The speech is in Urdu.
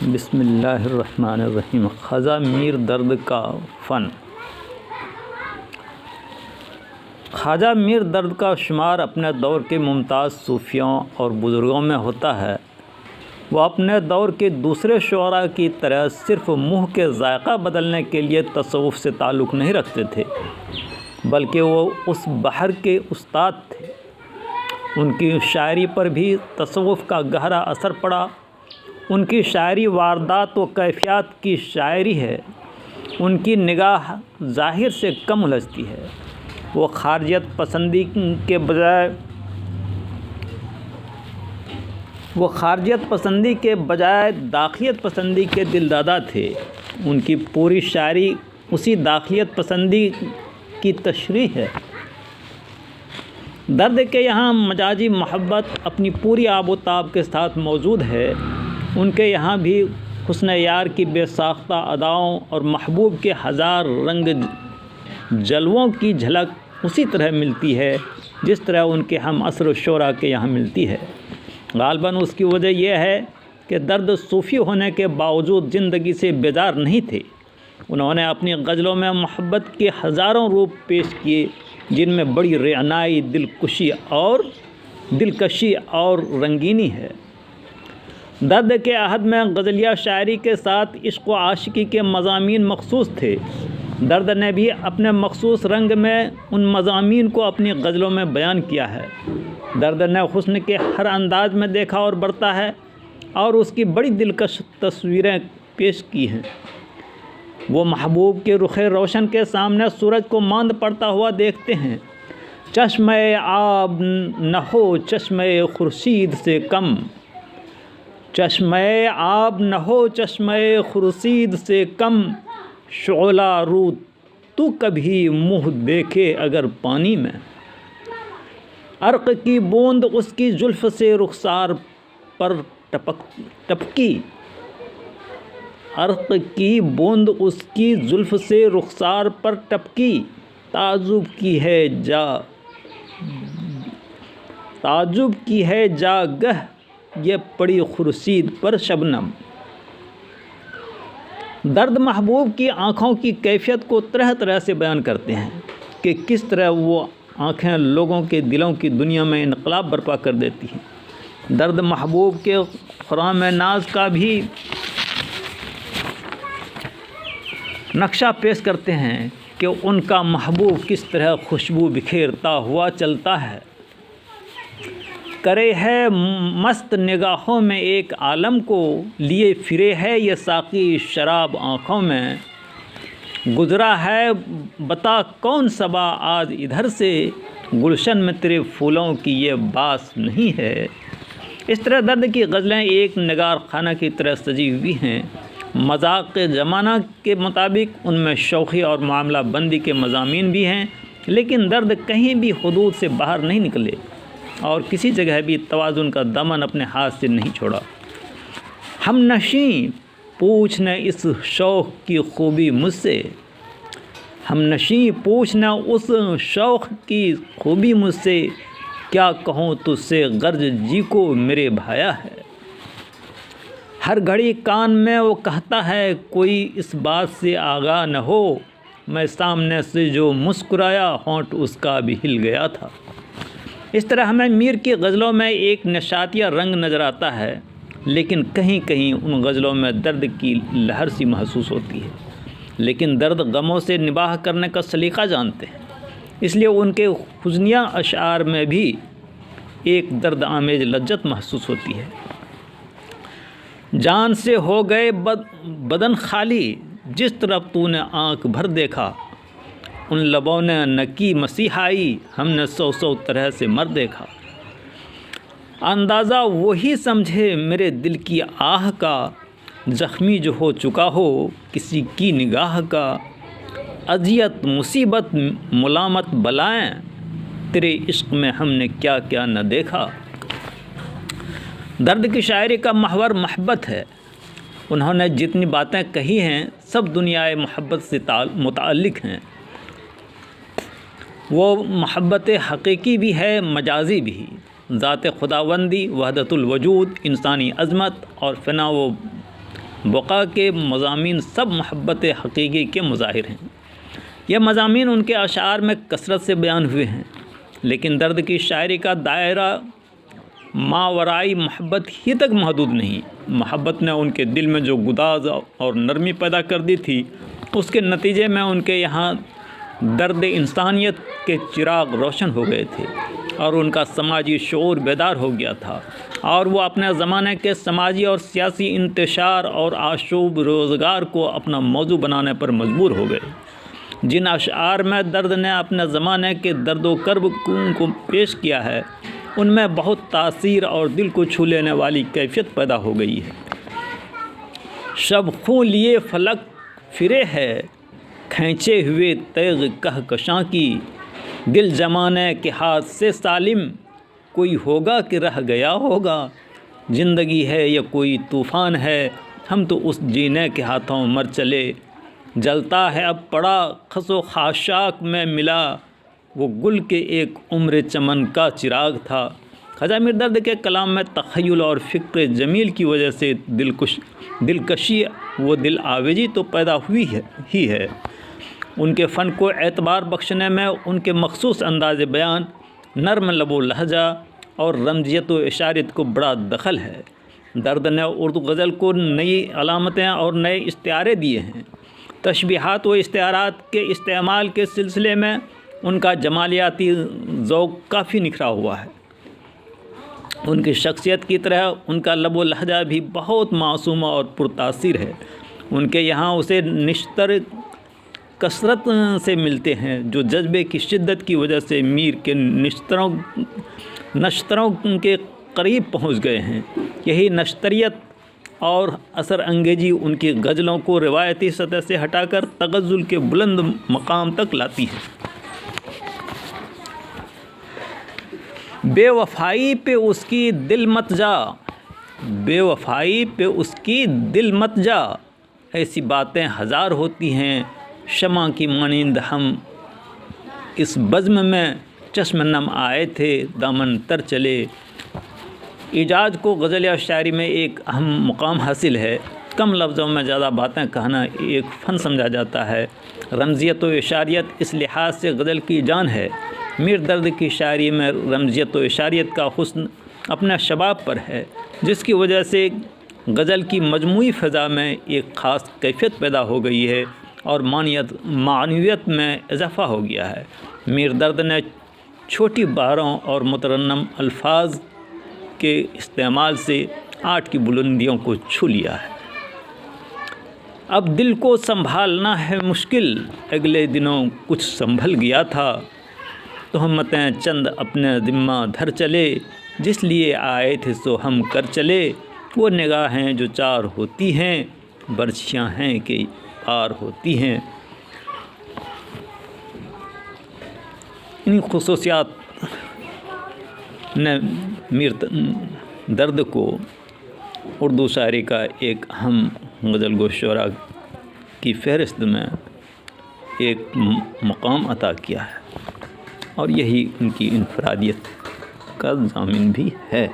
بسم اللہ الرحمن الرحیم۔ خواجہ میر درد کا فن۔ خواجہ میر درد کا شمار اپنے دور کے ممتاز صوفیوں اور بزرگوں میں ہوتا ہے۔ وہ اپنے دور کے دوسرے شعراء کی طرح صرف منہ کے ذائقہ بدلنے کے لیے تصوف سے تعلق نہیں رکھتے تھے، بلکہ وہ اس بحر کے استاد تھے۔ ان کی شاعری پر بھی تصوف کا گہرا اثر پڑا۔ ان کی شاعری واردات و کیفیات کی شاعری ہے۔ ان کی نگاہ ظاہر سے کم الجھتی ہے۔ وہ خارجیت پسندی کے بجائے داخلیت پسندی کے دلدادہ تھے۔ ان کی پوری شاعری اسی داخلیت پسندی کی تشریح ہے۔ درد کے یہاں مجازی محبت اپنی پوری آب و تاب کے ساتھ موجود ہے۔ ان کے یہاں بھی حسن یار کی بے ساختہ اداؤں اور محبوب کے ہزار رنگ جلووں کی جھلک اسی طرح ملتی ہے جس طرح ان کے ہم عصر شعراء کے یہاں ملتی ہے۔ غالباً اس کی وجہ یہ ہے کہ درد صوفی ہونے کے باوجود زندگی سے بیزار نہیں تھے۔ انہوں نے اپنی غزلوں میں محبت کے ہزاروں روپ پیش کیے، جن میں بڑی رعنائی، دلکشی اور رنگینی ہے۔ درد کے عہد میں غزلیہ شاعری کے ساتھ عشق و عاشقی کے مضامین مخصوص تھے۔ درد نے بھی اپنے مخصوص رنگ میں ان مضامین کو اپنی غزلوں میں بیان کیا ہے۔ درد نے حسن کے ہر انداز میں دیکھا اور برتا ہے اور اس کی بڑی دلکش تصویریں پیش کی ہیں۔ وہ محبوب کے رخ روشن کے سامنے سورج کو ماند پڑتا ہوا دیکھتے ہیں۔ چشمِ آب نہ ہو چشمِ خورشید سے کم، چشمِ آب نہ ہو چشمِ خورشید سے کم، شعلہ رو تو کبھی منہ دیکھے اگر پانی میں، عرق کی بوند اس کی زلف سے رخسار پر ٹپکی، عرق کی بوند اس کی زلف سے رخسار پر ٹپکی، تعجب کی ہے جا گہ یہ پڑی خورشید پر شبنم۔ درد محبوب کی آنکھوں کی کیفیت کو طرح طرح سے بیان کرتے ہیں کہ کس طرح وہ آنکھیں لوگوں کے دلوں کی دنیا میں انقلاب برپا کر دیتی ہیں۔ درد محبوب کے خرام ناز کا بھی نقشہ پیش کرتے ہیں کہ ان کا محبوب کس طرح خوشبو بکھیرتا ہوا چلتا ہے۔ کرے ہے مست نگاہوں میں ایک عالم کو، لیے پھرے ہے یہ ساقی شراب آنکھوں میں، گزرا ہے بتا کون صبا آج ادھر سے، گلشن میں تیرے پھولوں کی یہ باس نہیں ہے۔ اس طرح درد کی غزلیں ایک نگار خانہ کی طرح سجی ہوئی ہیں۔ مذاق زمانہ کے مطابق ان میں شوخی اور معاملہ بندی کے مضامین بھی ہیں، لیکن درد کہیں بھی حدود سے باہر نہیں نکلے اور کسی جگہ بھی توازن کا دامن اپنے ہاتھ سے نہیں چھوڑا۔ ہم نشیں پوچھنا اس شوق کی خوبی مجھ سے، ہم نشیں پوچھنا اس شوق کی خوبی مجھ سے، کیا کہوں تجھ سے غرض جی کو میرے بھایا ہے۔ ہر گھڑی کان میں وہ کہتا ہے کوئی اس بات سے آگاہ نہ ہو، میں سامنے سے جو مسکرایا ہونٹ اس کا بھی ہل گیا تھا۔ اس طرح ہمیں میر کی غزلوں میں ایک نشاطیہ رنگ نظر آتا ہے، لیکن کہیں کہیں ان غزلوں میں درد کی لہر سی محسوس ہوتی ہے۔ لیکن درد غموں سے نباہ کرنے کا سلیقہ جانتے ہیں، اس لیے ان کے حزنیہ اشعار میں بھی ایک درد آمیز لذت محسوس ہوتی ہے۔ جان سے ہو گئے بدن خالی، جس طرف تو نے آنکھ بھر دیکھا، ان لبوں نے نہ کی مسیحائی، ہم نے سو طرح سے مر دیکھا۔ اندازہ وہی سمجھے میرے دل کی آہ کا، زخمی جو ہو چکا ہو کسی کی نگاہ کا، اذیت مصیبت ملامت بلائیں، تیرے عشق میں ہم نے کیا کیا نہ دیکھا۔ درد کی شاعری کا محور محبت ہے۔ انہوں نے جتنی باتیں کہی ہیں سب دنیائے محبت سے متعلق ہیں۔ وہ محبت حقیقی بھی ہے، مجازی بھی، ذات خداوندی، وحدت الوجود، انسانی عظمت اور فنا و بقا کے مضامین سب محبت حقیقی کے مظاہر ہیں۔ یہ مضامین ان کے اشعار میں کثرت سے بیان ہوئے ہیں، لیکن درد کی شاعری کا دائرہ ماورائی محبت ہی تک محدود نہیں۔ محبت نے ان کے دل میں جو گداز اور نرمی پیدا کر دی تھی، اس کے نتیجے میں ان کے یہاں درد انسانیت کے چراغ روشن ہو گئے تھے اور ان کا سماجی شعور بیدار ہو گیا تھا، اور وہ اپنے زمانے کے سماجی اور سیاسی انتشار اور آشوب روزگار کو اپنا موضوع بنانے پر مجبور ہو گئے۔ جن اشعار میں درد نے اپنے زمانے کے درد و کرب کو پیش کیا ہے، ان میں بہت تاثیر اور دل کو چھو لینے والی کیفیت پیدا ہو گئی ہے۔ شب خوں لیے فلک فرے ہے، کھینچے ہوئے تیغ کہکشاں کی، دل زمانے کے ہاتھ سے سالم، کوئی ہوگا کہ رہ گیا ہوگا، زندگی ہے یا کوئی طوفان ہے، ہم تو اس جینے کے ہاتھوں مر چلے، جلتا ہے اب پڑا خس و خاشاک میں ملا، وہ گل کے ایک عمر چمن کا چراغ تھا۔ خواجہ میر درد کے کلام میں تخیل اور فکر جمیل کی وجہ سے دلکشی و دل آویزی تو پیدا ہوئی ہی ہے۔ ان کے فن کو اعتبار بخشنے میں ان کے مخصوص انداز بیان، نرم لب و لہجہ اور رمزیت و اشاریت کو بڑا دخل ہے۔ درد نے اردو غزل کو نئی علامتیں اور نئے استعارے دیے ہیں۔ تشبیہات و استعارات کے استعمال کے سلسلے میں ان کا جمالیاتی ذوق کافی نکھرا ہوا ہے۔ ان کی شخصیت کی طرح ان کا لب و لہجہ بھی بہت معصوم اور پرتاثیر ہے۔ ان کے یہاں اسے نشتر کثرت سے ملتے ہیں، جو جذبے کی شدت کی وجہ سے میر کے نشتروں کے قریب پہنچ گئے ہیں۔ یہی نشتریت اور اثر انگیزی ان کی غزلوں کو روایتی سطح سے ہٹا کر تغزل کے بلند مقام تک لاتی ہے۔ بے وفائی پہ اس کی دل مت جا، بے وفائی پہ اس کی دل مت جا، ایسی باتیں ہزار ہوتی ہیں، شمع کی مانند ہم اس بزم میں چشم نم آئے تھے، دامن تر چلے۔ اعجاز کو غزل یا شاعری میں ایک اہم مقام حاصل ہے۔ کم لفظوں میں زیادہ باتیں کہنا ایک فن سمجھا جاتا ہے۔ رمزیت و اشاریت اس لحاظ سے غزل کی جان ہے۔ میر درد کی شاعری میں رمزیت و اشاریت کا حسن اپنے شباب پر ہے، جس کی وجہ سے غزل کی مجموعی فضا میں ایک خاص کیفیت پیدا ہو گئی ہے اور معنویت میں اضافہ ہو گیا ہے۔ میر درد نے چھوٹی بہاروں اور مترنم الفاظ کے استعمال سے آرٹ کی بلندیوں کو چھو لیا ہے۔ اب دل کو سنبھالنا ہے مشکل، اگلے دنوں کچھ سنبھل گیا تھا، تہمتیں چند اپنے ذمہ دھر چلے، جس لیے آئے تھے سو ہم کر چلے، وہ نگاہیں جو چار ہوتی ہیں، برچیاں ہیں کہ پار ہوتی ہیں۔ ان خصوصیات نے میر درد کو اردو شاعری کا ایک اہم غزل گو شعراء کی فہرست میں ایک مقام عطا کیا ہے، اور یہی ان کی انفرادیت کا ضامن بھی ہے۔